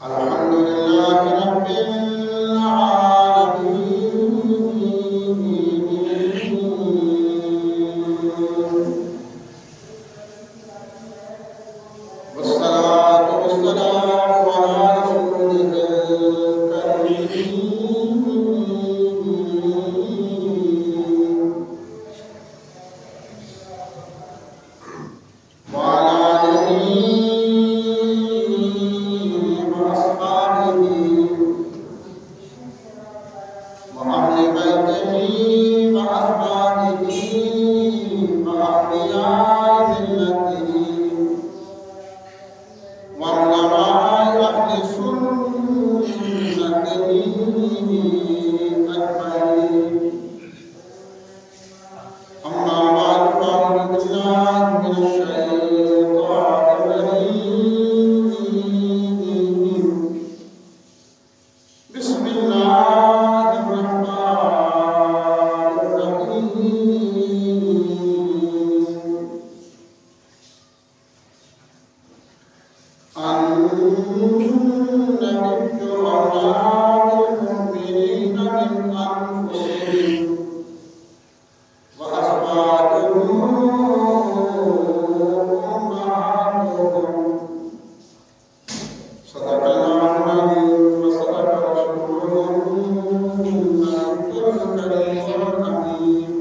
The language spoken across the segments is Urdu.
الحمد لله رب العالمين والصلاة والسلام على رسوله الكريم وعلى آله وأصحابه وأهل بيته وأزواجه وأولياء ملته وعلماء أهل سنته أجمعين. أما بعد فأعوذ بالله من الشيطان الرجيم. بسم الله الرحمن الرحيم. النبي أولى بالمؤمنين من أنفسهم وأزواجه أمهاتهم. صدق الله العظيم وصدق رسوله النبي الكريم الحكيم.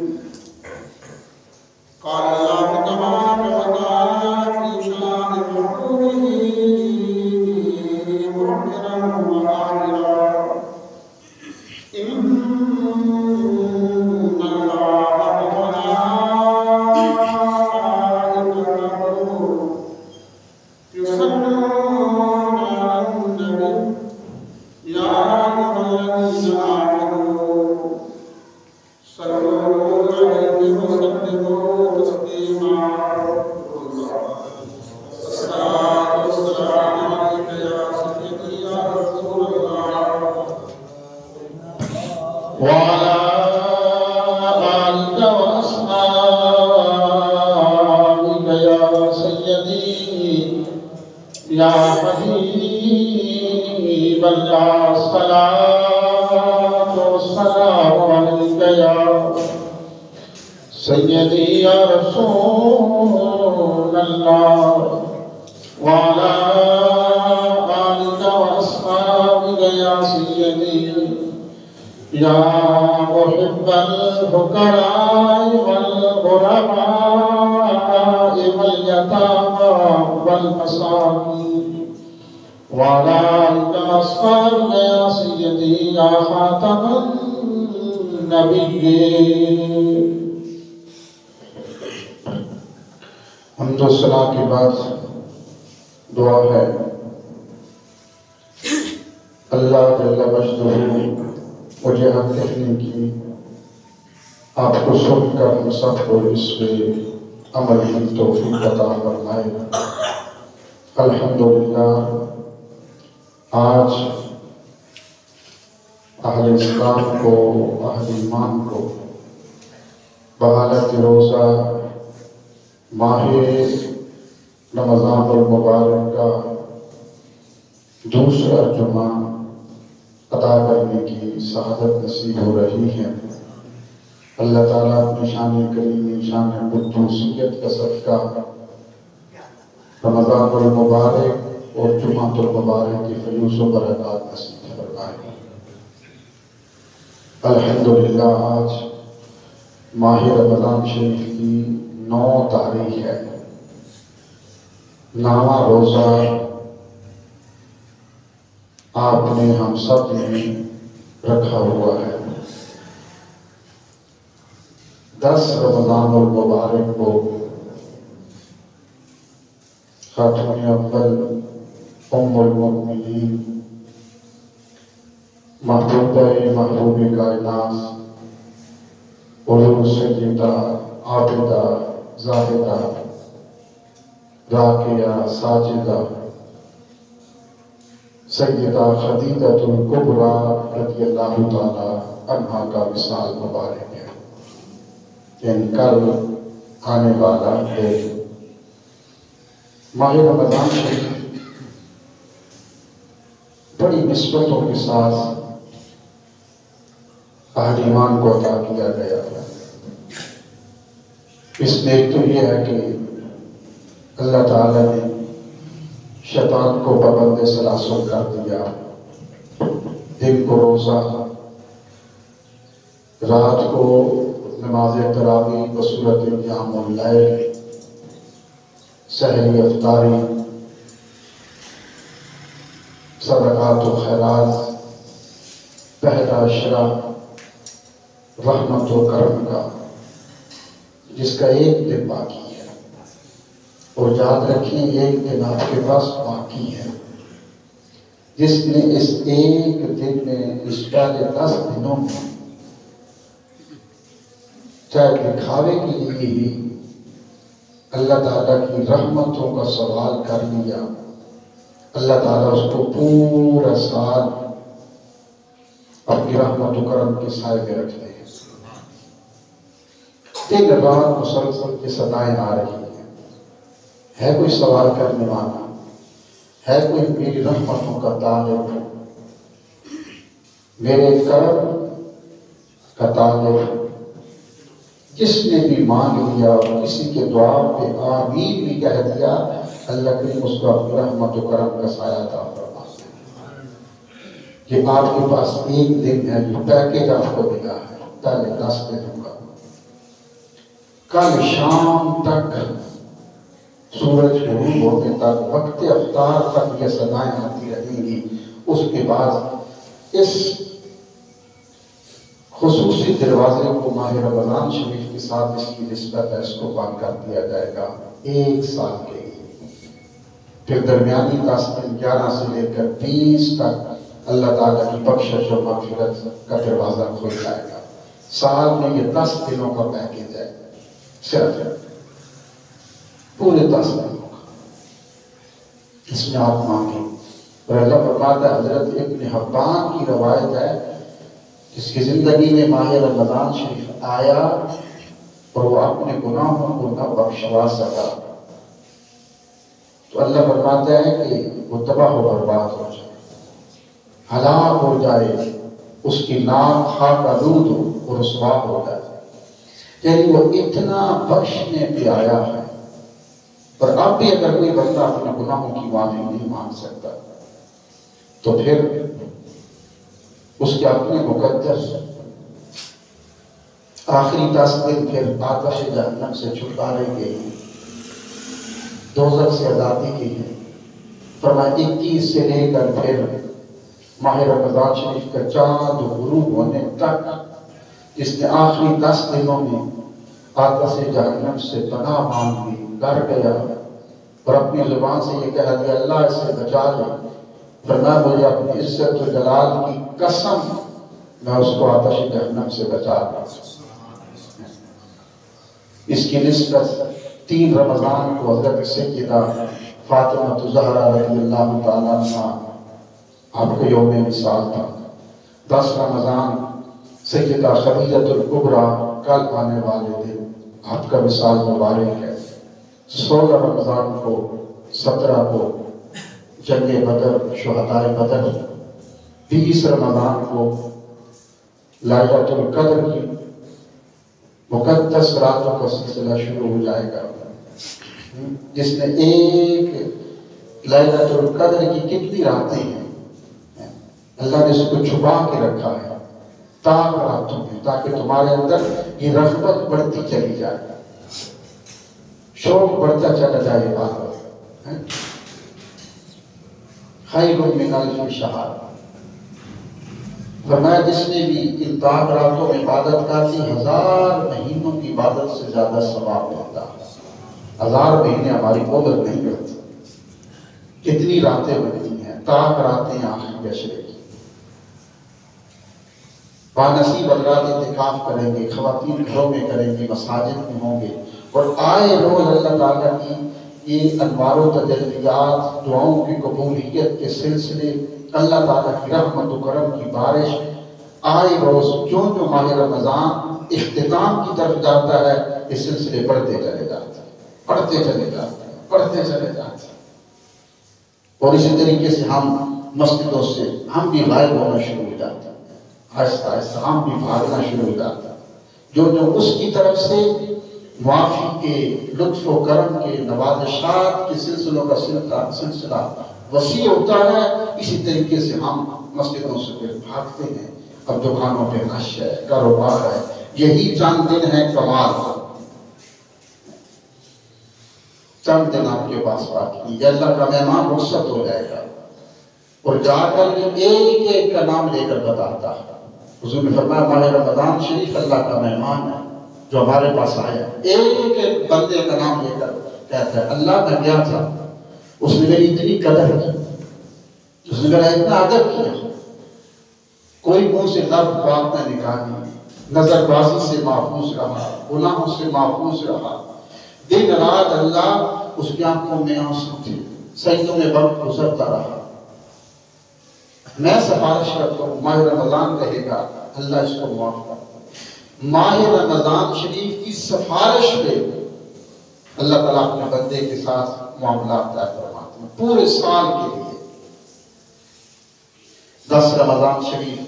قال الله تبارك وتعالى في شأن محبوبه مؤمنا وآخرا: إن الله وملائكته يصلون على النبي يا أيها الذين آمنوا صلوا عليه وسلموا تسليما. الصلاة والسلام عليك يا سيدي يا رسول الله وعلى آلك وأصحابك يا سيدي يا حبيب الله. الصلاة والسلام عليك يا سيدي يا رسول الله وعلى آلك وأصحابك يا سيدي يا محب الفقراء والغرباء واليتامى والمساكين وعلى آلك وأصحابك يا سيدي يا خاتم النبيين. حمد و ثنا کے بعد دعا ہے: اللہ جل مجدہ مجھے حق کہنے کی، آپ کو سن کر ہم سب کو اس پہ عمل کی توفیق عطا فرمائے. الحمدللہ آج اہل اسلام کو، اہل ایمان کو بحالت روزہ ماہ رمضان المبارک کا دوسرا جمعہ ادا کرنے کی سعادت نصیب ہو رہی ہے. اللہ تعالیٰ اپنی شان کریم، شان قدوسیت کا صدقہ رمضان المبارک اور جمعہ المبارک کی فیوز و برکات نصیب فرمائے. الحمدللہ آج ماہ رمضان شریف کی 9 تاریخ ہے. 9واں روزہ آپ نے ہم سب نے رکھا ہوا ہے. 10 رمضان المبارک کو خاتون اول ام المؤمنین محبوبہ محبوب کائنات علوم سیدہ عابدہ زاہدہ راکیہ ساجدہ سیدہ خدیجہ الکبریٰ رضی اللہ تعالی عنہا کا وصال مبارک ہے. یعنی کل آنے والا ہے ماہ رمضان شریف بڑی نسبتوں کے ساتھ اہل ایمان کو عطا کیا گیا ہے۔ اس میں ایک تو یہ ہے کہ اللہ تعالیٰ نے شیطان کو پابند سلاسل کر دیا، دن کو روزہ، رات کو نماز تراویح بصورت قیام اللیل، سحری افطاری، صدقات و خیرات، پہلا عشرہ رحمت و کرم کا، جس کا ایک دن باقی ہے۔ اور یاد رکھیں ایک دن آپ کے پاس باقی ہے، جس نے اس ایک دن میں اس پہلے 10 دنوں میں چاہے دکھاوے کے لیے ہی اللہ تعالیٰ کی رحمتوں کا سوال کر لیا، اللہ تعالیٰ اس کو پورا سال اپنی رحمت و کرم کے سائے میں رکھتے ہیں۔ دن رات مسلسل کی صدائیں آ رہی ہیں، ہے کوئی سوال کرنے والا، ہے کوئی میری رحمتوں کا طالب، میرے کرم کا طالب؟ جس نے بھی مانگ لیا اور کسی کے دعا پہ آمین بھی کہہ دیا، اللہ کریم اس کو اپنی رحمت و کرم کا سایہ عطا فرما دے۔ کہ آپ کے پاس ایک دن ہے جو پیکیج آپ کو ملا ہے، پہلے 10 دنوں کا، کل شام تک سورج غروب ہونے تک، وقت افطار تک یہ صدائیں آتی رہیں گی۔ اس کے بعد اس خصوصی دروازے کو ماہ رمضان شریف کے ساتھ اس کی نسبت ہے، اس کو بند کر دیا جائے گا 1 سال کے لیے۔ پھر درمیانی 10 دن 11 سے لے کر 20 تک اللہ تعالیٰ کی بخشش و مغفرت کا دروازہ کھل جائے گا۔ سال میں یہ 10 دنوں کا پیکیج ہے، صرف پورے 10 دنوں کا، اس میں آپ مانگیں۔ اور اللہ فرماتا ہے، حضرت ابن حبان کی روایت ہے، جس کی زندگی میں ماہ رمضان شریف آیا اور وہ اپنے گناہوں کو نہ بخشوا سکا، تو اللہ فرماتا ہے کہ وہ تباہ و برباد ہو جائے، ہلاک ہو جائے، اس کی ناک خاک آلود ہو اور رسوا ہو جائے۔ یعنی وہ اتنا بخشنے پہ آیا ہے، اور اب بھی اگر کوئی بندہ اپنے گناہوں کی معافی نہیں مانگ سکتا، تو پھر اس کے اپنے مقدس آخری 10 دن پھر آتش جہنم سے چھٹکارے کے ہیں، دوزخ سے آزادی کی ہے۔ فرمایا 21 سے لے کر پھر ماہ رمضان شریف کا چاند غروب ہونے تک، جس نے آخری 10 دنوں میں آتش جہنم سے پناہ مانگ لی، ڈر گیا اور اپنی زبان سے یہ کہہ دیا، اللہ اس سے بچا لے، فرمایا مجھے اپنی عزت و جلال کی قسم، میں اس کو آتش جہنم سے بچا لوں۔ اس کی نسبت 3 رمضان کو حضرت سیدہ فاطمہ الزہرا رضی اللہ تعالیٰ عنہ آپ کو یوم وصال تھا۔ 10 رمضان سیدہ خدیجہ الکبریٰ کل آنے والے دن آپ کا وصال مبارک ہے۔ 16 رمضان کو 17 کو جنگ بدر، شہدائے بدر، 20 رمضان کو لائلۃ القدر کی مقدس راتوں کا سلسلہ شروع ہو جائے گا، جس نے ایک لائلۃ القدر کی کتنی راتیں ہیں، اللہ نے اس کو چھپا کے رکھا ہے تاک راتوں میں، تاکہ تمہارے اندر یہ رغبت بڑھتی چلی جائے، شوق بڑھتا چلا جائے عبادت۔ خیر من الف شہر، فرمایا جس نے بھی ان تاک راتوں میں عبادت کرتی 1000 مہینوں کی عبادت سے زیادہ ثواب ملتا ہے۔ 1000 مہینے ہماری قدر نہیں کرتی، کتنی راتیں بنتی ہیں، تاک راتیں آخری عشرے کی۔ بانصیب حضرات اعتکاف کریں گے، خواتین گھروں میں کریں گے، مساجد میں ہوں گے، اور آئے روز اللہ تعالیٰ کی یہ انوار و تجلیات، دعاؤں کی قبولیت کے سلسلے، اللہ تعالیٰ کی رحمت و کرم کی بارش آئے روز، جو ماہ رمضان اختتام کی طرف جاتا ہے، یہ سلسلے بڑھتے چلے جاتے ہیں، بڑھتے چلے جاتے ہیں، بڑھتے چلے جاتے ہیں۔ اور اسی طریقے سے ہم مسجدوں سے ہم بھی غائب ہونا شروع ہو جاتے ہیں، آہستہ آہستہ ہم بھی بھاگنا شروع ہو جاتے ہیں۔ جو اس کی طرف سے معافی کے، لطف و کرم کے، نوازشات کے سلسلوں کا سلسلہ وسیع ہوتا ہے، اسی طریقے سے ہم مسجدوں سے پھر بھاگتے ہیں۔ اب دکانوں پہ رش ہے، کاروبار ہے، یہی چند دن ہے کمال، چند دن آپ کے پاس باقی، یہ اللہ کا مہمان رخصت ہو جائے گا اور جا کر ایک ایک کا نام لے کر بتاتا ہے۔ حضور نے فرمایا ماہ رمضان شریف اللہ کا مہمان ہے جو ہمارے پاس آیا، ایک ایک بندے کا نام لے کر کہتا ہے اللہ میں گیا تھا، اس نے میری اتنی قدر کی، اس نے میرا اتنا ادب کیا، کوئی منہ سے لفظ بات نہ نکالی، نظر بازی سے محفوظ رہا، گناہوں سے محفوظ رہا، دن رات اللہ اس کی آنکھوں میں آنسو تھے، سجدوں میں وقت گزرتا رہا۔ میں سفارش کرتا ہوں ماہ رمضان رہے گا، اللہ اس کو معاف کر۔ ماہ رمضان شریف کی سفارش پہ اللہ تعالیٰ اپنے بندے کے ساتھ معاملات طے فرماتے ہیں پورے سال کے لیے۔ 10 رمضان شریف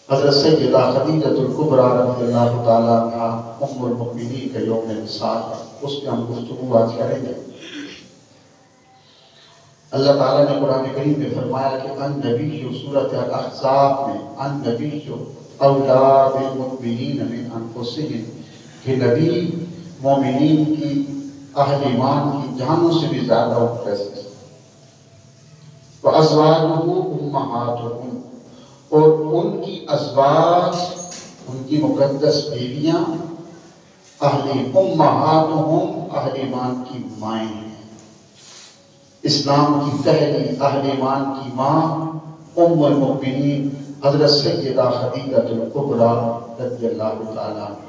حضرت سیدہ خدیجہ الکبریٰ رضی اللہ تعالیٰ عنہا ام المؤمنین کا یوم وصال ہے، اس پہ ہم گفتگو آج کریں گے۔ اللہ تعالیٰ نے قرآن کریم میں فرمایا کہ النبی سورۃ الاحزاب میں النبی اولیٰ بالمؤمنین من انفسہم، کہ نبی مومنین کی، اہل ایمان کی جانوں سے بھی زیادہ فیصلے، وَأَزْوَاجُهُ أُمَّهَاتُهُمْ، اور ان کی ازواج، ان کی مقدس بیویاں، اہل امہاتہم، اہل ایمان کی مائیں ہیں۔ اسلام کی پہلی اہل ایمان کی ماں ام المؤمنین حضرت سیدہ خدیجہ الکبریٰ رضی اللہ تعالیٰ عنہ۔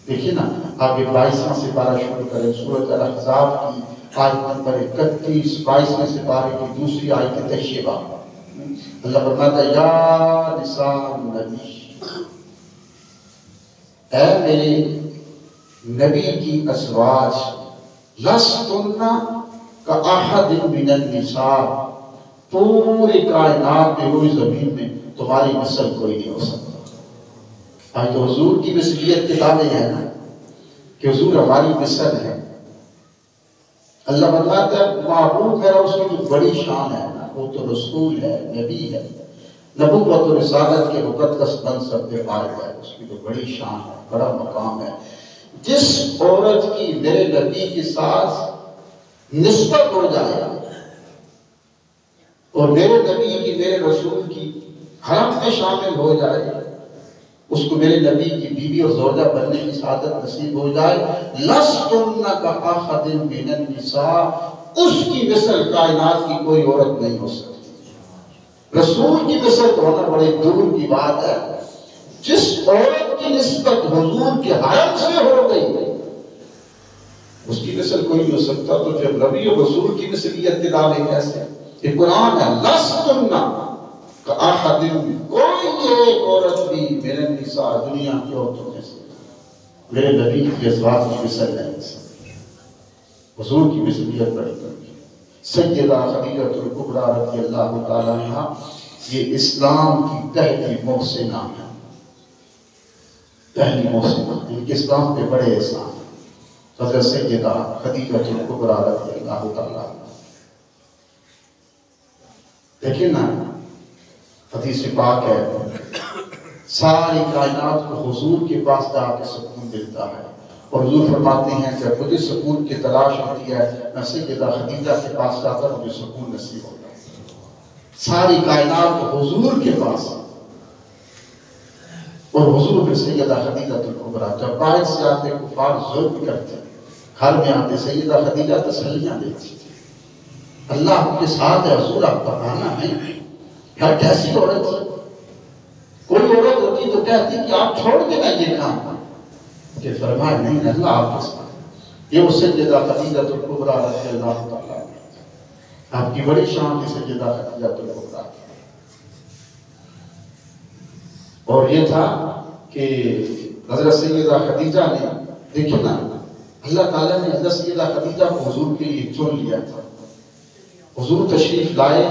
دیکھیں نا، آگے 22واں سپارہ شروع کریں، سورۃ الاحزاب کی آیت نمبر 31، 22ویں سپارے کی دوسری آیت طیبہ۔ اللہ فرماتا ہے یا نساء النبی، اے میرے نبی کی ازواج، لستن کاحد من النساء، پوری کائنات میں، روئی زمین میں تمہاری مثل کوئی نہیں ہو سکتا۔ آج تو حضور کی مثلیت کے دعوے ہیں نا کہ حضور ہماری مثل ہے۔ اللہ فرماتا ہے معبود میرا اس کی جو بڑی شان ہے نا، وہ تو رسول ہے، نبی ہے، نبوت و رسالت کے مقدس منصب پہ فائز ہے، اس کی تو بڑی شان ہے، بڑا مقام ہے۔ جس عورت کی میرے نبی کے ساتھ نسبت ہو جائے اور میرے نبی کی، میرے رسول کی حرم میں شامل ہو جائے، اس کو میرے نبی کی بیوی اور زوجہ بننے کی سعادت نصیب ہو جائے، لستن کاحد من النساء، اس کی مثل کائنات کی کوئی عورت نہیں ہو سکتی۔ رسول کی مثل تو ہونا بڑے دور کی بات ہے، جس عورت کی نسبت حضور کے حرم سے ہو گئی اس کی مثل کوئی نہیں ہو سکتا۔ تو جب نبی و رسول کی مثلیت کے دعوے کیسے؟ یہ قرآن ہے، لستن کاحد، کوئی ایک عورت بھی میرے نساء، دنیا کی عورتوں میں سے میرے نبی کی ازواج کی مثل نہیں ہے۔ حضور کی مثلیت بڑی کرنی۔ سیدہ خدیجہ الکبریٰ رضی اللہ تعالیٰ عنہ یہ اسلام کی پہلی محسنہ ہے، پہلی محسنہ، ان کے اسلام پہ بڑے احسان ہیں۔ حضرت سیدہ خدیجہ الکبریٰ رضی اللہ تعالیٰ عنہ، دیکھیں نا، حدیث پاک ہے، ساری کائنات کو حضور کے پاس جا کے سکون ملتا ہے، اور حضور فرماتے ہیں جب مجھے سکون کی تلاش ہوتی ہے میں سیدہ خدیجہ کے پاس جاتا ہوں، مجھے سکون نصیب ہوتا ہے۔ ساری کائنات کو حضور کے پاس، اور حضور میں سیدہ خدیجہ الکبریٰ، جب باہر سے آتے کفار ظلم کرتے، گھر میں آتے سیدہ خدیجہ تسلیاں دیتی تھی، اللہ آپ کے ساتھ ہے حضور، آپ کا آنا ہے۔ ہر کیسی عورت ہے، کوئی عورت ہوتی تو کہتی کہ آپ چھوڑ دینا یہ کام، کہ فرمایا نہیں اللہ آپ کے ساتھ۔ یہ وہ سیدہ خدیجہ الکبریٰ رضی اللہ تعالیٰ عنہ، آپ کی بڑی شان ہے سیدہ خدیجہ الکبریٰ۔ اور یہ تھا کہ حضرت سیدہ خدیجہ نے، دیکھیں نا، اللہ تعالیٰ نے حضرت سیدہ خدیجہ کو حضور کے لیے چن لیا تھا، حضور تشریف لائے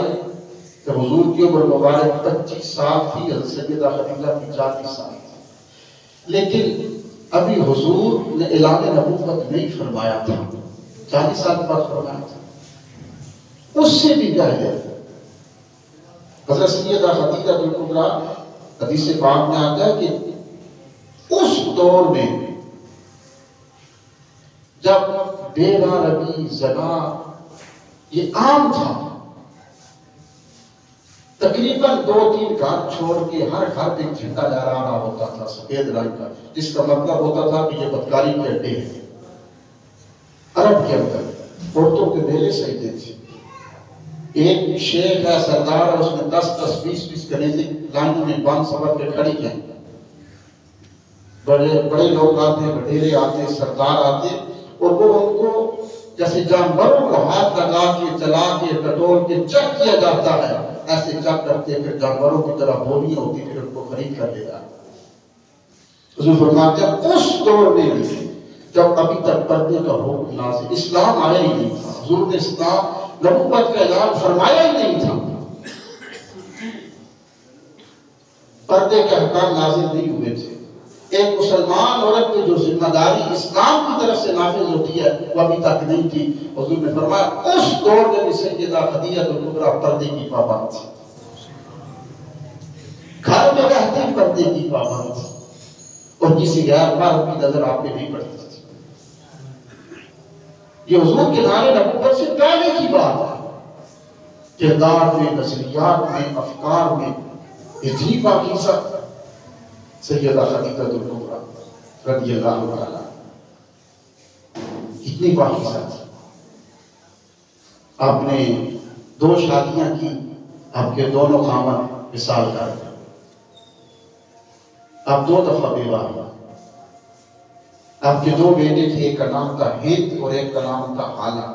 کہ حضور کی عمر مبارک 25 سال تھی، حضرت سیدہ خدیجہ کی 40 سال تھی، لیکن ابھی حضور نے اعلان نبوت نہیں فرمایا تھا، 40 سال بعد فرمایا تھا۔ اس سے بھی پہلے حضرت سیدہ خدیجہ کبریٰ، حدیث پاک میں آتا ہے کہ اس دور میں جب بیوہ روی زنا یہ عام تھا، تقریباً 2-3 گھر چھوڑ کے ہر گھر پہ ایک جھنڈا لہرا رہا ہوتا تھا سفید رنگ کا، جس کا مطلب ہوتا تھا کہ یہ بدکاری کے اڈے ہیں۔ عرب کے اندر عورتوں کے میلے سجدے تھے، ایک شیخ ہے سردار، اس نے 10-10 20-20 کنیزیں لائنوں میں بند سبر کے کھڑی ہیں، بڑے لوگ آتے، وڈیرے آتے، سردار آتے، اور وہ ان کو جیسے جانوروں کو ہاتھ لگا کے چلا کے ٹٹول کے چیک کیا جاتا ہے، ایسے چیک کرتے پھر جانوروں کی طرح بولیاں ہوتی، پھر ان کو خرید کر لے جاتے۔ حضور فرماتے ہیں اس دور میں بھی جب ابھی تک پردے کا حکم نازل، اسلام آیا ہی نہیں تھا، حضور نے اسلام نبوت کا اعلان فرمایا ہی نہیں تھا، پردے کے احکام نازل نہیں ہوئے تھے، ایک مسلمان عورت کی جو ذمہ داری اسلام کی طرف سے نافذ ہوتی ہے وہ ابھی تک نہیں تھی۔ حضور نے فرمایا اس دور میں بھی سیدہ خدیجہ کبریٰ پردے کی پابند تھی، گھر میں رہتے پردے کی پابند تھی، اور کسی غیر مرد کی نظر آپ پہ نہیں پڑتی تھی۔ یہ حضور کے نعرے نبوت سے پہلے کی بات ہے، کردار میں، نظریات میں، افکار میں اتنی پاکیزہ سیدہ خدیجہ کبریٰ رضی اللہ عنہا اتنی پاکیزہ تھی۔ آپ نے 2 شادیاں کی، آپ کے دونوں خاوند وصال کر گئے، آپ 2 دفعہ بیوہ ہوئے، آپ کے 2 بیٹے تھے، ایک کا نام تھا ہند اور ایک کا نام تھا حالہ،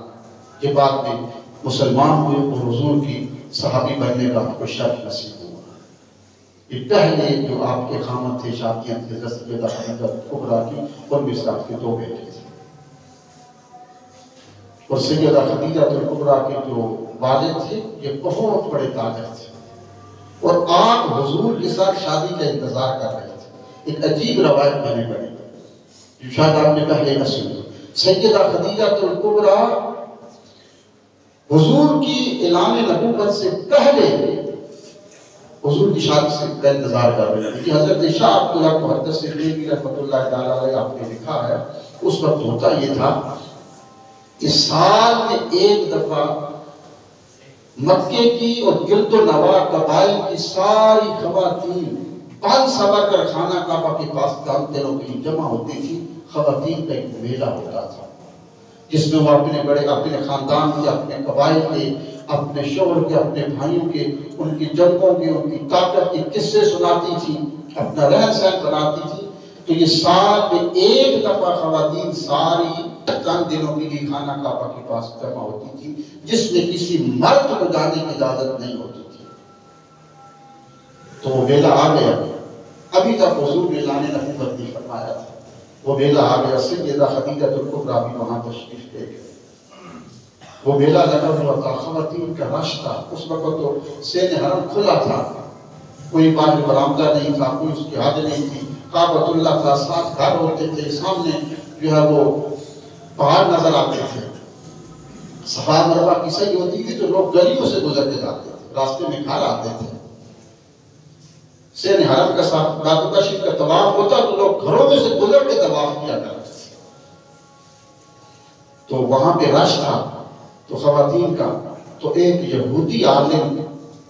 یہ بعد میں مسلمان ہوئے اور حضور کی صحابی بننے کا آپ کو شرف نصیب ہوا۔ یہ پہلے جو آپ کے خاوند تھے شادیاں تھے حضرت سیدہ خدیجہ کبریٰ کی، اور میں سے آپ کے 2 بیٹے تھے، اور سیدہ خدیجہ کبریٰ کے جو والد تھے یہ بہت بڑے تاجر تھے، اور آپ حضور کے ساتھ شادی کا انتظار کر رہے تھے۔ ایک عجیب روایت میں نے پڑھی جو شاید آپ نے پہلے نہ سنی، سیدہ خدیجہ کبریٰ حضور کی اعلان نبوت سے پہلے حضور کی شادی سے کا انتظار کر رہے ہیں کہ حضرت شاہ عبداللہ محدث صدیقی رحمۃ اللہ تعالیٰ علیہ آپ نے لکھا ہے، اس وقت ہوتا یہ تھا کہ سال میں 1 دفعہ مکے کی اور گرد و نواح قبائل کی ساری خواتین 5 سوا کر خانہ کعبہ کے پاس دان تیروں کے لیے جمع ہوتی تھی۔ خواتین کا ایک میلہ ہوتا تھا جس میں وہ اپنے خاندان کے، اپنے قبائل کے، اپنے شوہر کے، اپنے بھائیوں کے، ان کی جنگوں کے، ان کی طاقت کے قصے سناتی تھی، اپنا رہن سہن بناتی تھی۔ تو یہ سال میں 1 دفعہ خواتین ساری چند دنوں کے لیے خانہ کعبہ کے پاس جمع ہوتی تھی، جس میں کسی مرد کو جانے کی اجازت نہیں ہوتی تھی۔ تو وہ میلہ آ گیا، ابھی تک حضور نے اعلان نبوت نہیں فرمایا تھا، وہ میلہ آ گیا۔ سیدہ خدیجہ کبریٰ بھی وہاں تشریف لے گئے، وہ میلہ لگا ہوا تھا، خواتین کا رش تھا، اس وقت تو سین حرم کھلا تھا، کوئی باہر برآمدہ نہیں تھا، کوئی اس کی حد نہیں تھی، کعبۃ اللہ تھا، 7 گھر ہوتے تھے، سامنے جو ہے وہ پہاڑ نظر آتے تھے، صفا مروہ کی صحیح ہوتی تھی تو لوگ گلیوں سے گزر کے جاتے تھے، راستے میں گھر آتے تھے۔ سین حرم کا بیت اللہ شریف کا طواف ہوتا تو لوگ گھروں میں سے گزر کے طواف کیا کرتے تھے، تو وہاں پہ رش تھا۔ تو خواتین کا تو ایک یہودی عالم،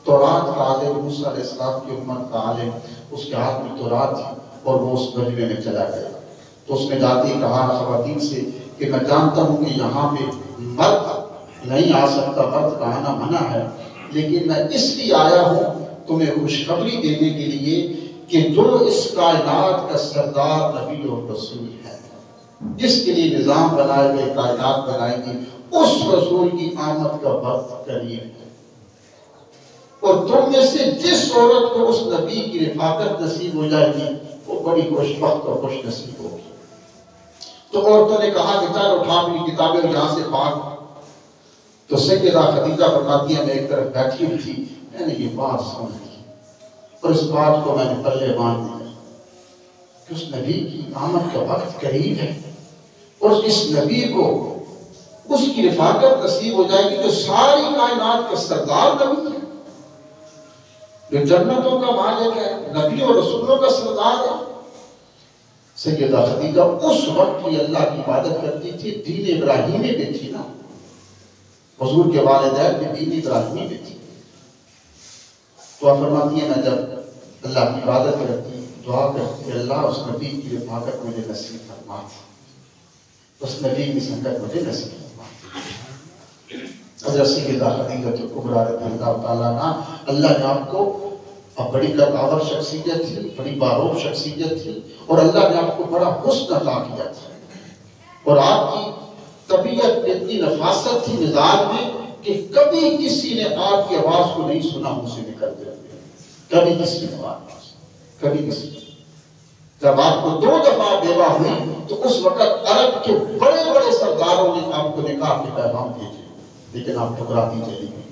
تورات کا عالم، موسیٰ علیہ السلام کی امت کا عالم، اس کے ہاتھ میں تورات تھی اور وہ اس مجمع میں چلا گیا۔ تو اس نے جاتے ہی کہا خواتین سے کہ میں جانتا ہوں کہ یہاں پہ مرد نہیں آ سکتا، مرد کا آنا منع ہے، لیکن میں اس لیے آیا ہوں تمہیں خوشخبری دینے کے لیے کہ جو اس کائنات کا سردار نبی اور رسول ہے، جس کے لیے نظام بنائے گئے، کائنات بنائے گی، اس رسول کی آمد کا وقت قریب ہے، اور تم میں سے جس عورت کو اس نبی کی رفاقت نصیب ہو جائے گی وہ بڑی خوش بخت اور خوش نصیب ہوگی۔ تو عورتوں نے کہا کہ چل اٹھا اپنی کتابیں یہاں سے پاک تو سیدہ خدیجہ فرماتی ہے میں ایک طرف بیٹھی ہوئی تھی، میں نے یہ بات سن لی اور اس بات کو میں نے پلے باندھ دیا کہ اس نبی کی آمد کا وقت قریب ہے اور اس نبی کو اس کی رفاقت نصیب ہو جائے گی جو ساری کائنات کا سردار نبی ہے، جو جنتوں کا مالک ہے، نبی اور رسولوں کا سردار ہے۔ سیدہ خدیجہ اس وقت بھی اللہ کی عبادت کرتی تھی، دین ابراہیمی پہ تھی نا، حضور کے والدین میں دین ابراہیمی پہ تھی۔ تو آپ فرماتی ہیں میں جب اللہ کی عبادت کرتی دعا کرتی اللہ اس نبی کی رفاقت مجھے نصیب فرما دے، اس نبی کی سنگت مجھے نصیب فرما دے۔ حضرت سیدہ خدیجہ کبریٰ رضی اللہ تعالیٰ عنہ، اللہ نے آپ کو بڑی قدآور شخصیت تھی، بڑی باروب شخصیت تھی اور اللہ نے آپ کو بڑا حسن عطا کیا تھا اور آپ کی طبیعت میں اتنی نفاست تھی مزاج میں کہ کبھی کسی نے آپ کی آواز کو نہیں سنا منہ سے نکلتے ہوئے، کبھی کسی نے آواز، کبھی کسی نے۔ جب آپ کو 2 دفعہ بیوہ ہوئی تو اس وقت عرب کے بڑے بڑے سرداروں نے آپ کو نکاح کے پیغام بھیجے، لیکن آپ ٹھکراتی چلی گئی۔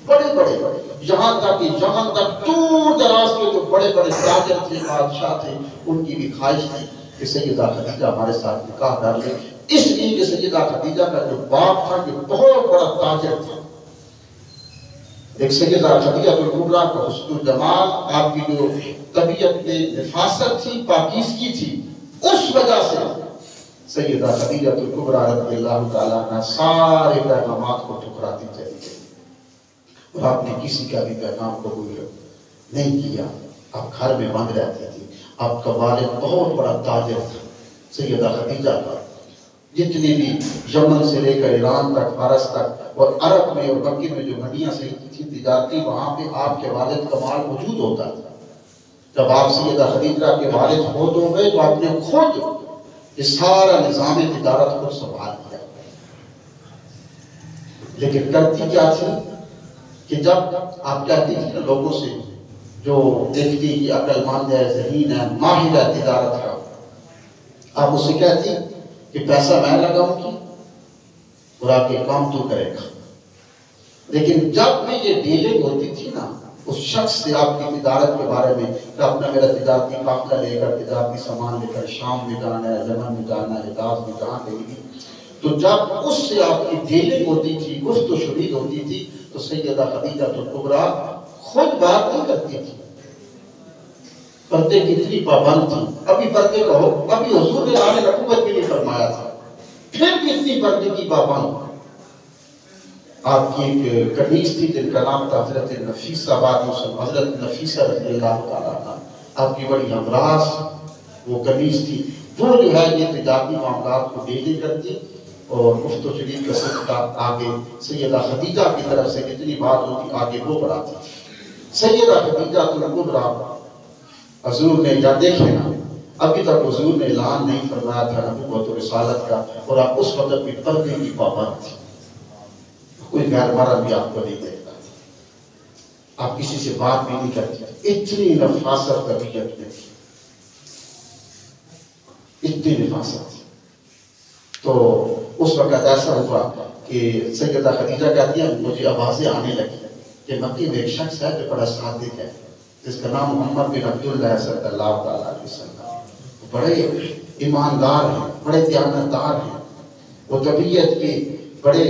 بڑے بڑے یہاں تک دور دراز کے جو بڑے بڑے تاجر تھے، بادشاہ تھے، ان کی بھی خواہش تھی کہ سیدہ خدیجہ ہمارے ساتھ نکاح کر لے، اس لیے کہ سیدہ خدیجہ کا جو باپ تھا کہ بہت بڑا تاجر تھا۔ ایک سیدہ خدیجہ کبریٰ کا حسن و جمال، آپ کی جو طبیعت میں نفاست تھی، پاکیزگی تھی، اس وجہ سے سیدہ خدیجہ کبریٰ رضی اللہ تعالیٰ عنہ سارے پیغامات کو ٹھکراتی چلی گئی اور آپ نے کسی کا بھی پیغام قبول نہیں کیا۔ آپ گھر میں بند رہتی تھی۔ آپ کا والد بہت بڑا تاجر تھا سیدہ خدیجہ کا، جتنی بھی یمن سے لے کر ایران تک، فارس تک اور عرب میں اور مکے میں جو منڈیاں سے تھی تجارتی، وہاں پہ آپ کے والد کا مال موجود ہوتا تھا۔ جب آپ سیدہ خدیجہ کے والد فوت ہو گئے تو آپ نے خود یہ سارا نظام تجارت خود سنبھال لیا۔ لیکن کرتی کیا تھی کہ جب آپ کہتی تھی نا لوگوں سے جو دیکھتی کہ عقل مند ہے، ذہین ہے، ماہر ہے تجارت کا، آپ اس سے کہتی کہ پیسہ میں لگاؤں گی اور آپ کے کام تو کرے گا۔ لیکن جب بھی یہ ڈیلنگ ہوتی تھی نا اس شخص سے آپ کی تجارت کے بارے میں کہ اپنا میرا تجارتی قافلہ لے کر، تجارتی سامان لے کر شام میں جانا ہے، یمن میں جانا ہے، حجاز میں جہاں کہیں بھی، تو جب اس سے آپ کی ڈیلنگ ہوتی تھی، گفت و شنید ہوتی تھی، تو سیدہ خدیجہ کبریٰ خود بات نہیں کرتی تھی، پردے کی اتنی پابند تھی۔ ابھی پردے کا ہو، ابھی حضور نے اعلان نبوت بھی نہیں فرمایا تھا، پھر بھی اتنی پردے کی پابند۔ آپ کی ایک کنیز تھی جن کا نام تھا حضرت نفیسہ، بعد مسلم حضرت نفیسہ رضی اللہ تعالیٰ عنہ، آپ کی بڑی ہمراز وہ کنیز تھی، وہ جو ہے یہ تجارتی معاملات کو ڈیلی کرتی اور گفت و شنید کا سلسلہ آگے سیدہ خدیجہ کی طرف سے جتنی بات ہوتی آگے وہ بڑھاتی تھی۔ سیدہ خدیجہ کبریٰ حضور نے یا دیکھے نا، ابھی تک حضور نے اعلان نہیں فرمایا تھا نبوت و رسالت کا، اور آپ اس وقت بھی پردے کی پابند تھی، کوئی غیر مرد بھی آپ کو نہیں دیکھتا تھا، آپ کسی سے بات بھی نہیں کرتی تھی، اتنی نفاست طبیعت میں تھی، اتنی نفاست تھی۔ تو اس وقت ایسا ہوا کہ سیدہ خدیجہ کہتی ہے مجھے آوازیں آنے لگی کہ مکے میں ایک شخص ہے جو بڑا صادق ہے، جس کا نام محمد بن عبداللہ صلی اللہ تعالیٰ علیہ وسلم، بڑے ایماندار ہیں، بڑے دیانتدار ہیں، وہ طبیعت کے بڑے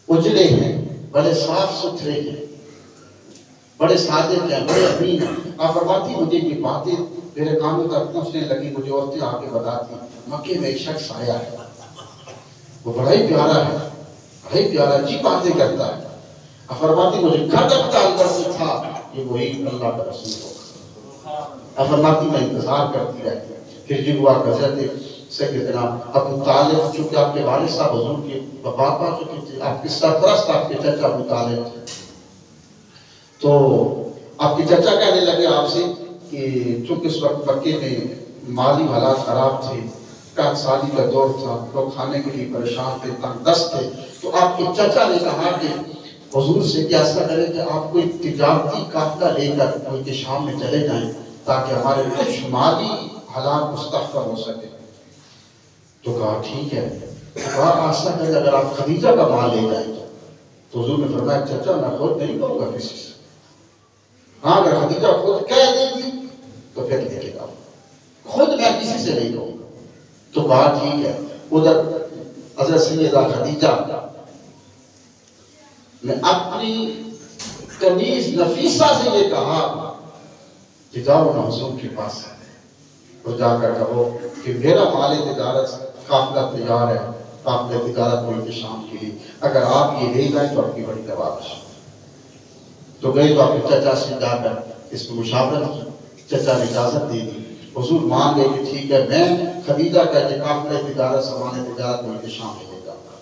اجلے ہیں، بڑے صاف ستھرے ہیں، بڑے صادق ہیں، بڑے امین ہیں۔ آپ فرماتی مجھے یہ باتیں میرے کانوں تک پہنچنے لگی، مجھے عورتیں آ کے بتاتی مکے میں ایک شخص آیا ہے، وہ بڑا ہی پیارا ہے، بڑا ہی پیارا جی باتیں کرتا ہے۔ آپ فرماتی مجھے کھٹکتا اندر سے تھا کہ وہی اللہ کا رسول ہوگا۔ آپ فرماتی میں انتظار کرتی رہتی، پھر جب ہوا حضرت سیدنا ابو طالب، چونکہ آپ کے والد صاحب حضور کی وفات پا چکے تھے، آپ کے سرپرست آپ کے چچا ابو طالب تھے، تو آپ کے چچا کہنے لگے آپ سے کہ چونکہ اس وقت مکے میں مالی حالات خراب تھے، قحط سالی کا دور تھا، لوگ کھانے کے لیے پریشان تھے، تنگ دست تھے، تو آپ کے چچا نے کہا کہ حضور سے کہ ایسا کریں کہ آپ کوئی تجارتی قافلہ لے کر ملک شام میں چلے جائیں تاکہ ہمارے کچھ مالی حالات مستحکم ہو سکے۔ تو کہا ٹھیک ہے، کہا ایسا کریں اگر آپ خدیجہ کا مال لے جائیں تو حضور نے فرمایا چچا میں خود نہیں کہوں گا کسی سے، ہاں اگر خدیجہ خود کہہ دے گی تو پھر لے کے جاؤ، خود میں کسی سے نہیں کہوں گا۔ تو کہا ٹھیک ہے۔ ادھر حضرت سیدہ خدیجہ نے اپنی قمیص نفیسہ سے یہ کہا کہ جاؤ نا حضور کے پاس اور جا کر کہو کہ میرا مال تجارت قافلہ تیار ہے، قافلہ تجارت ملک شام کے لیے، اگر آپ یہ لے جائیں تو آپ کی بڑی تباہ۔ تو گئے تو اپنے چچا سے جا کر اس کو مشاورت کی، چچا نے اجازت دے دی، حضور مان گئے کہ ٹھیک ہے میں خدیجہ کا یہ قافلہ تجارت سامان تجارت ملک شام میں لے جاؤں گا۔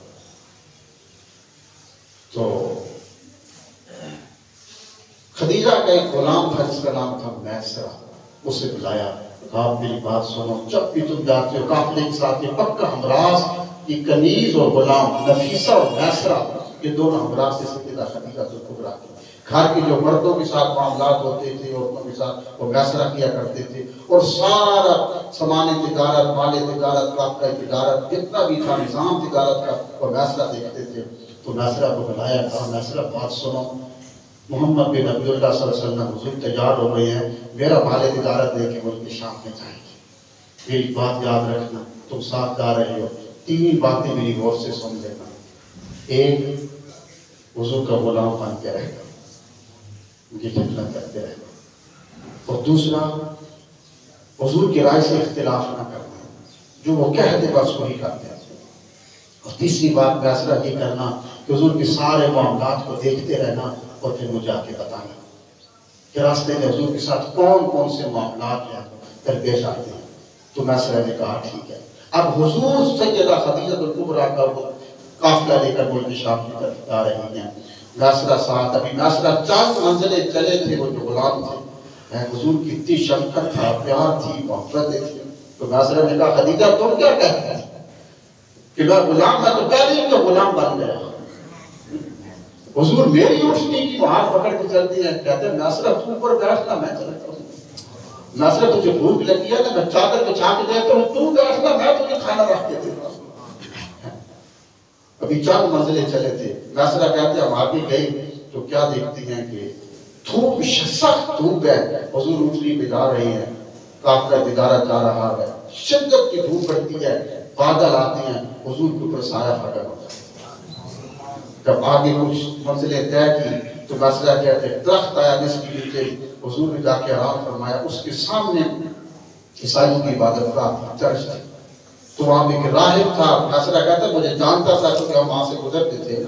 تو خدیجہ کا ایک غلام تھا جس کا نام تھا میسرہ، اسے بلایا، آپ میری بات سنو، جب بھی تم جاتے ہو قافلے کے ساتھ یہ پکا ہمراز، یہ کنیز اور غلام نفیسہ اور میسرہ، یہ دونوں ہمراز سے سیدہ خدیجہ کبریٰ کی گھر کے جو مردوں کے ساتھ معاملات ہوتے تھے عورتوں کے ساتھ وہ میسرہ کیا کرتے تھے، اور سارا سامان تجارت، مال تجارت، قافلہ تجارت جتنا بھی تھا نظام تجارت کا وہ میسرہ دیکھتے تھے۔ تو میسرہ کو بلایا، کہا میسرہ بات سنو، محمد بن نبی اللہ صلی اللہ علیہ وسلم حضور تیار ہو گئے ہیں، میرا مال تجارت لے کے ملک شام میں جائیں گے، میری بات یاد رکھنا، تم ساتھ جا رہے ہو، تین باتیں میری غور سے سن لینا، ایک حضور کا غلام بن کے رہے گا، مجھے خدمت کرتے رہے گا، اور دوسرا حضور کی رائے سے اختلاف نہ کرنا، جو وہ کہتے بس وہی کرتے ہیں، اور تیسری بات فیصلہ یہ کرنا کہ حضور کے سارے معاملات کو دیکھتے رہنا اور پھر مجھے آ کے بتانا کہ راستے میں حضور کے ساتھ کون کون سے معاملات ہیں درپیش آتے ہیں۔ تو میسرہ نے کہا ٹھیک ہے۔ اب حضور سیدہ خدیجہ الکبریٰ کا قافلہ لے کر ملک شام کی طرف جا رہی ہیں، میسرہ ساتھ، ابھی میسرہ چند منزلیں چلے تھے، وہ جو غلام تھے، حضور کی اتنی شفقت تھا، پیار تھی، محبت تھی، تو میسرہ نے کہا خدیجہ تم کیا کہتے ہیں کہ میں غلام، میں تو پہلے ہی کہ غلام بن گیا، حضور میری اٹھنے کی وہاں پکڑ کے چلتی ہیں، کہتے ہیں میسرہ تو اوپر بیٹھنا، میں چلتا ہوں، میسرہ تجھے بھوک لگی ہے نا، میں چادر بچھا کے دیتا ہوں، تو بیٹھنا، میں تجھے کھانا رکھ کے دیتا ہوں۔ ابھی چند منزلیں چلے تھے، میسرہ کہتے ہیں ہم آگے گئے تو کیا دیکھتی ہیں کہ دھوپ، سخت دھوپ ہے، حضور اٹھنی پہ جا رہے ہیں، قافلہ تجارت جا رہا ہے، شدت کی دھوپ پڑتی ہے، بادل آتے ہیں، حضور کے اوپر سایہ پڑا ہوتا ہے۔ جب آگے کچھ منزلیں طے کی تو میسرہ کہتے ہیں درخت آیا جس کے نیچے حضور نے جا کے آرام فرمایا، اس کے سامنے عیسائیوں کی عبادت کا چرچ تھی، تو وہاں پہ ایک راہب تھا، میسرہ کہتا ہے مجھے جانتا تھا کیونکہ ہم وہاں سے گزرتے تھے،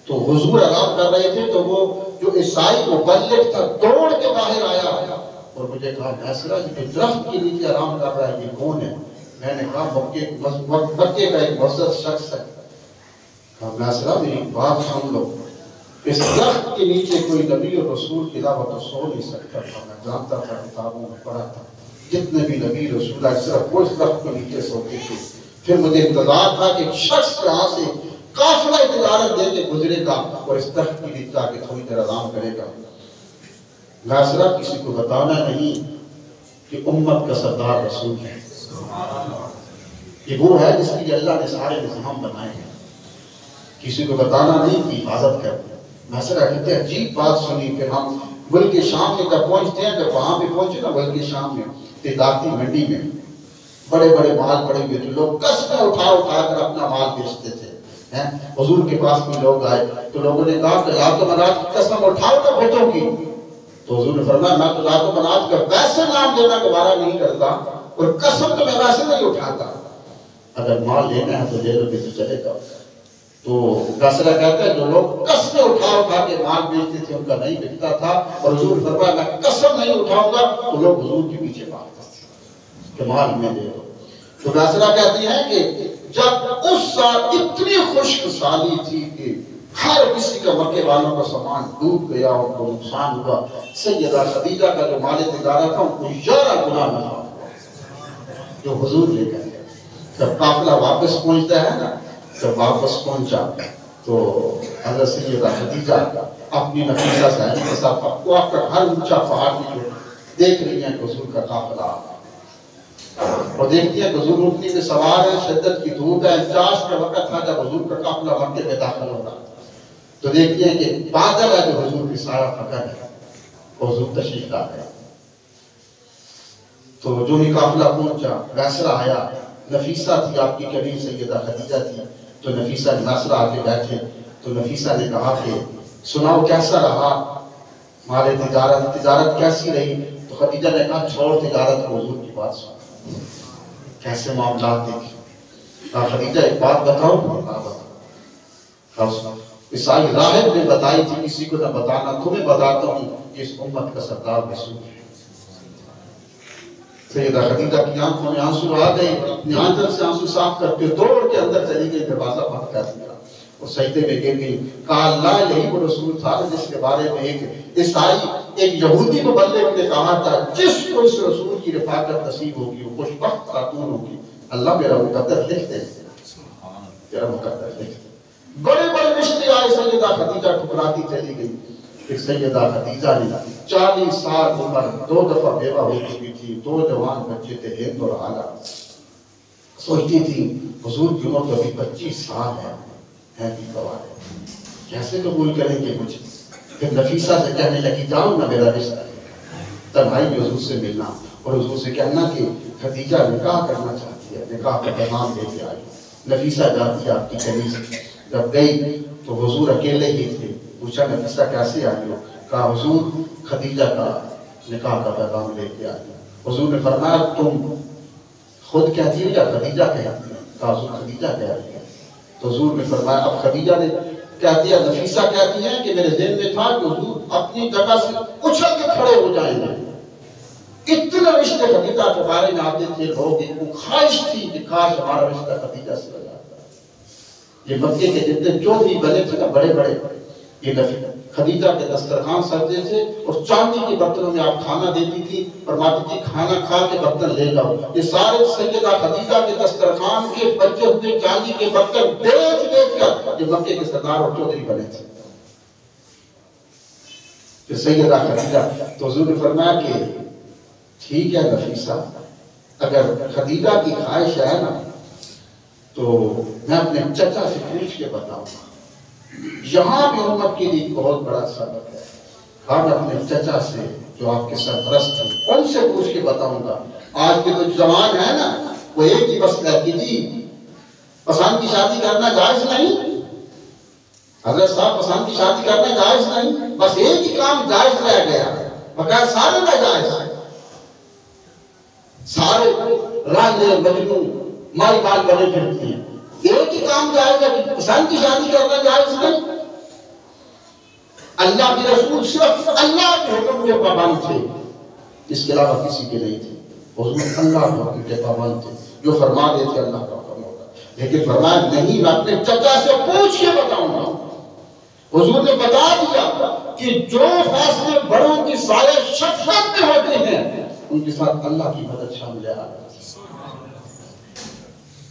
تو حضور آرام کر رہے تھے تو وہ جو عیسائی مبلغ تھا دوڑ کے باہر آیا اور مجھے کہا میسرہ یہ درخت کے نیچے آرام کر رہا ہے یہ کون ہے؟ میں نے کہا مکے کا ایک معزز شخص ہے۔ کہا میسرہ میری بات سن لو، اس درخت کے نیچے کوئی نبی اور رسول کے علاوہ تو سو نہیں سکتا تھا، میں جانتا تھا، کتابوں میں پڑھا تھا، جتنے بھی نبی رسول صرف وہ اس درخت کے نیچے سوتے تھے۔ پھر مجھے انتظار تھا کہ شخص یہاں سے قافلہ تجارت دے کے گزرے گا اور اس درخت کے نیچے آ کے تھوڑی دیر آرام کرے گا۔ میسرہ کسی کو بتانا نہیں کہ امت کا سردار رسول ہے، یہ وہ ہے جس کے لیے اللہ نے سارے نظام بنائے ہیں، کسی کو بتانا نہیں کہ حفاظت کرتے ہیں۔ میسرہ کہتے ہیں عجیب بات سنی، پھر ہم ملک شام میں جب پہنچتے ہیں، جب وہاں پہ پہنچے نا ملک شام میں تجارتی منڈی میں بڑے بڑے مال پڑے ہوئے تھے، لوگ قسمیں اٹھا اٹھا کر اپنا مال بیچتے تھے۔ حضور کے پاس بھی لوگ آئے تو لوگوں نے کہا کہ لات و منات کی قسم اٹھاؤ نا بتوں کی، تو حضور نے فرمایا میں تو لات و منات کا ویسے نام لینا گوارا نہیں کرتا اور قسم تو میں ویسے نہیں اٹھاتا، اگر مال لینا ہے تو لے لو، تو چلے گا۔ تو میسرہ کہتا ہے جو لوگ قسمیں اٹھا اٹھا کے مال بیچتے تھے ان کا نہیں بکتا تھا، اور حضور نے فرمایا میں قسم نہیں اٹھاؤں گا، تو لوگ حضور کے پیچھے بھاگتے تھے کہ مال میں دے دو۔ تو میسرہ کہتی ہیں کہ جب اس سال اتنی خشک سالی تھی کہ ہر کسی کا مکے والوں کا سامان ڈوب گیا اور ان کو نقصان ہوا، سیدہ خدیجہ کا جو مال تجارت تھا ان کو 11 گنا نفع ہوا جو حضور لے کر گئے۔ جب قافلہ واپس پہنچتا ہے نا، جب واپس پہنچا تو حضرت سیدہ خدیجہ اپنی نفیسہ صاحب کے ساتھ وقت ہر اونچا پہاڑ میں دیکھ رہی ہیں کہ حضور کا قافلہ آ اور دیکھتی ہے کہ حضور اٹھنے پہ سوار ہے، شدت کی دھوپ ہے، انچاس کا وقت تھا جب حضور کا قافلہ مکے میں داخل ہو رہا تو دیکھتے ہیں کہ بادل ہے جو حضور کی سایہ پکڑ ہے، حضور تشریف لا گئے۔ تو جو ہی قافلہ پہنچا، ویسرا آیا، نفیسہ تھی آپ کی کریم سیدہ خدیجہ تھی، تو نفیسہ ویسرا آ کے بیٹھے، تو نفیسہ نے کہا کہ سناؤ کیسا رہا ہمارے تجارت کیسی رہی؟ تو خدیجہ نے کہا چھوڑ تجارت کو، حضور کی بات سن، کیسے معاملات دیکھیں۔ کہا خدیجہ ایک بات بتاؤ؟ کہا بتاؤ۔ عیسائی راہب نے بتائی تھی، کسی کو نہ بتانا، تمہیں بتاتا ہوں کہ اس امت کا سردار رسول ہے۔ سیدہ خدیجہ کی آنکھوں میں آنسو آ گئے، اپنی آنچل سے آنسو صاف کرتے دوڑ کے اندر چلی گئی، دروازہ بند کر دیا اور سجدے میں گر گئی۔ کہا اللہ یہی وہ رسول تھا جس کے بارے میں ایک عیسائی ایک یہودی کو بندے نے کہا تھا جس کو اس رسول کی رفاقت نصیب ہوگی وہ خوش بخت خاتون ہوگی۔ اللہ میرا مقدر لکھ دے، میرا مقدر لکھ دے۔ بڑے بڑے رشتے آئے، سیدہ خدیجہ ٹھکراتی چلی گئی۔ پھر سیدہ خدیجہ نے 40 سال عمر 2 دفعہ بیوہ ہو چکی تھی، 2 جوان بچے تھے، ہند اور اعلیٰ۔ سوچتی تھی حضور کی عمر تو ابھی 25 سال ہے بھی گوار ہے، کیسے قبول کریں گے مجھے؟ پھر نفیسہ سے کہنے لگی جاؤ نہ میرا رشتہ ہے، تنہائی میں حضور سے ملنا اور حضور سے کہنا کہ خدیجہ نکاح کرنا چاہتی ہے، نکاح کا پیغام لے کے آئی۔ نفیسہ جاتی آپ کی کنیز، جب گئی تو حضور اکیلے ہی تھے۔ پوچھا نفیسہ کیسے آئی ہو؟ کہا حضور خدیجہ کا نکاح کا پیغام لے کے آئی۔ حضور نے فرمایا تم خود کہتی ہو یا خدیجہ کہتی ہے؟ کہا حضور خدیجہ کہہ رہی ہے۔ تو حضور نے فرمایا اب خدیجہ نے کہتی ہے، نفیسہ کہتی ہے کہ میرے ذہن میں تھا کہ حضور اپنی جگہ سے اچھل کے کھڑے ہو جائیں گے۔ اتنے رشتے خدیجہ کے بارے میں آتے تھے لوگ، ایک خواہش تھی کہ کاش ہمارا رشتہ خدیجہ سے ہو جاتا۔ یہ مکے کے جتنے جو بھی بنے تھے نا بڑے بڑے، یہ خدیجہ کے دسترخوان سجتے تھے اور چاندی کے برتنوں میں آپ کھانا دیتی تھی، فرماتی تھی کھانا کھا کے برتن لے جاؤ۔ یہ سارے سیدہ خدیجہ کے دسترخوان کے بچے ہوئے چاندی کے برتن بیچ بیچ کر یہ مکے کے سردار اور چودھری بنے تھے۔ پھر سیدہ خدیجہ تو حضور نے فرمایا کہ ٹھیک ہے نفیسہ، اگر خدیجہ کی خواہش ہے نا تو میں اپنے چچا سے پوچھ کے بتاؤں گا۔ یہاں بھی امت کے لیے بہت بڑا سبق ہے۔ ہم اپنے چچا سے جو آپ کے سرپرست ہیں ان سے پوچھ کے بتاؤں گا۔ آج کے جو جوان ہے نا وہ ایک ہی بس کہتی جی پسند کی شادی کرنا جائز نہیں، حضرت صاحب پسند کی شادی کرنا جائز نہیں، بس ایک ہی کام جائز رہ گیا، بقیر سارے ناجائز ہیں۔ سارے راندے مجنوں مائی بال بنے پھرتی ہیں، ایک ہی کام جائز ہے کہ پسند کی شادی کرنا جائز نہیں۔ اللہ کے رسول صرف اللہ کے حکم کے پابند تھے، اس کے علاوہ کسی کے نہیں تھے۔ حضور اللہ کے حکم کے پابند تھے، جو فرما دیتے اللہ کا حکم ہوتا، لیکن فرمایا نہیں میں اپنے چچا سے پوچھ کے بتاؤں گا۔ حضور نے بتا دیا کہ جو فیصلے بڑوں کی سایہ شفقت میں ہوتے ہیں ان کے ساتھ اللہ کی مدد شامل ہے۔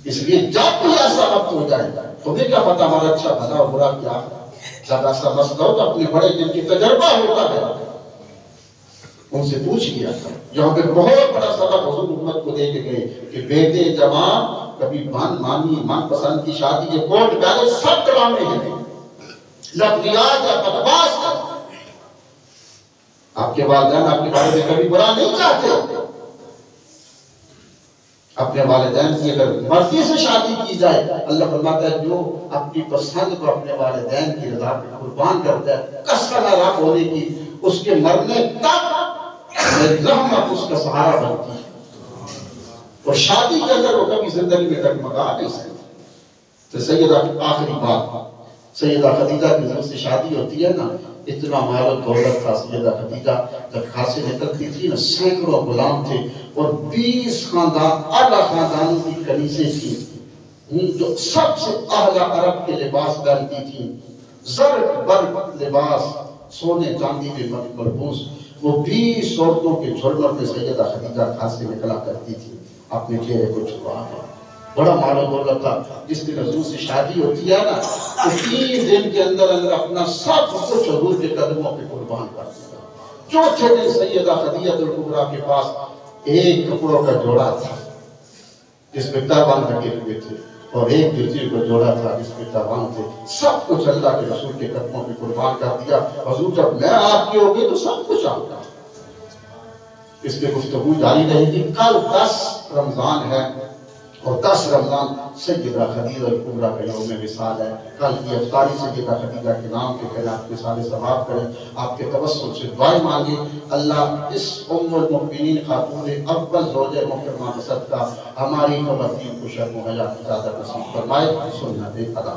اس لیے جب بھی ایسا وقت ہو جائے گا تمہیں کیا پتا ہمارا اچھا بھلا اور برا کیا ہے، جب ایسا مسئلہ ہو تو اپنے بڑے جن کی تجربہ ہوتا ہے ان سے پوچھ لیا۔ یہاں پہ بہت بڑا سبق حضور امت کو دے کے گئے کہ بیٹے جوان کبھی من مانی من پسند کی شادی کے کوٹ پیلے سب ڈرامے ہیں، لفظیات یا بکواس ہے۔ آپ کے والدین آپ کے بارے میں کبھی برا نہیں چاہتے۔ اپنے والدین کی اگر مرضی سے شادی کی جائے اللہ فرماتا ہے جو اپنی پسند کو اپنے والدین کی رضا پہ قربان کرتا ہے قسم رب ہونے کی اس کے مرنے تک رحمت اس کا سہارا بنتی ہے، اور شادی کے اندر وہ کبھی زندگی میں ڈگمگا نہیں سکتی۔ تو سیدہ آخری بات، سیدہ خدیجہ کی جب سے شادی ہوتی ہے نا اتنا مال و دولت تھا سیدہ خدیجہ جب گھر سے نکلتی تھی نا سینکڑوں غلام تھے اور 20 خاندان اعلیٰ خاندانوں کی کنیزیں تھیں جو سب سے اعلیٰ عرب کے لباس پہنتی تھیں، زرق برق لباس سونے چاندی میں مربوس۔ وہ 20 عورتوں کے جھرمٹ میں سیدہ خدیجہ گھر سے نکلا کرتی تھی اپنے چہرے کو چھپا کر۔ بڑا مال و دولت تھا۔ جس دن حضور سے شادی ہوتی ہے نا تو 3 دن کے اندر اندر اپنا سب کچھ حضور کے قدموں پہ قربان کر دیا۔ چوتھے دن سیدہ خدیجہ الکبریٰ کے پاس ایک کپڑوں کا جوڑا تھا جس میں تہبند لگے ہوئے تھے۔ اور ایک درجے کو جوڑا تھا جس میں تاوان تھے، سب کچھ اللہ کے رسول کے قدموں پہ قربان کر دیا۔ حضور جب میں آپ کی ہوگی تو سب کچھ آپ کا۔ اس پہ گفتگو جاری رہے گی۔ کل 10 رمضان ہے اور 10 رمضان سیدہ خدیجہ کبریٰ کا یوم وصال ہے۔ کل کی افطاری سیدہ خدیجہ کے نام پہ کریں، آپ کے سارے ثواب کریں، آپ کے توسل سے دعائیں مانگیں۔ اللہ اس ام المؤمنین خاتون اول زوجہ محترمہ کا صدقہ ہماری خواتین کو شرم و حیا کی زیادہ نصیب فرمائے۔ سنت ادا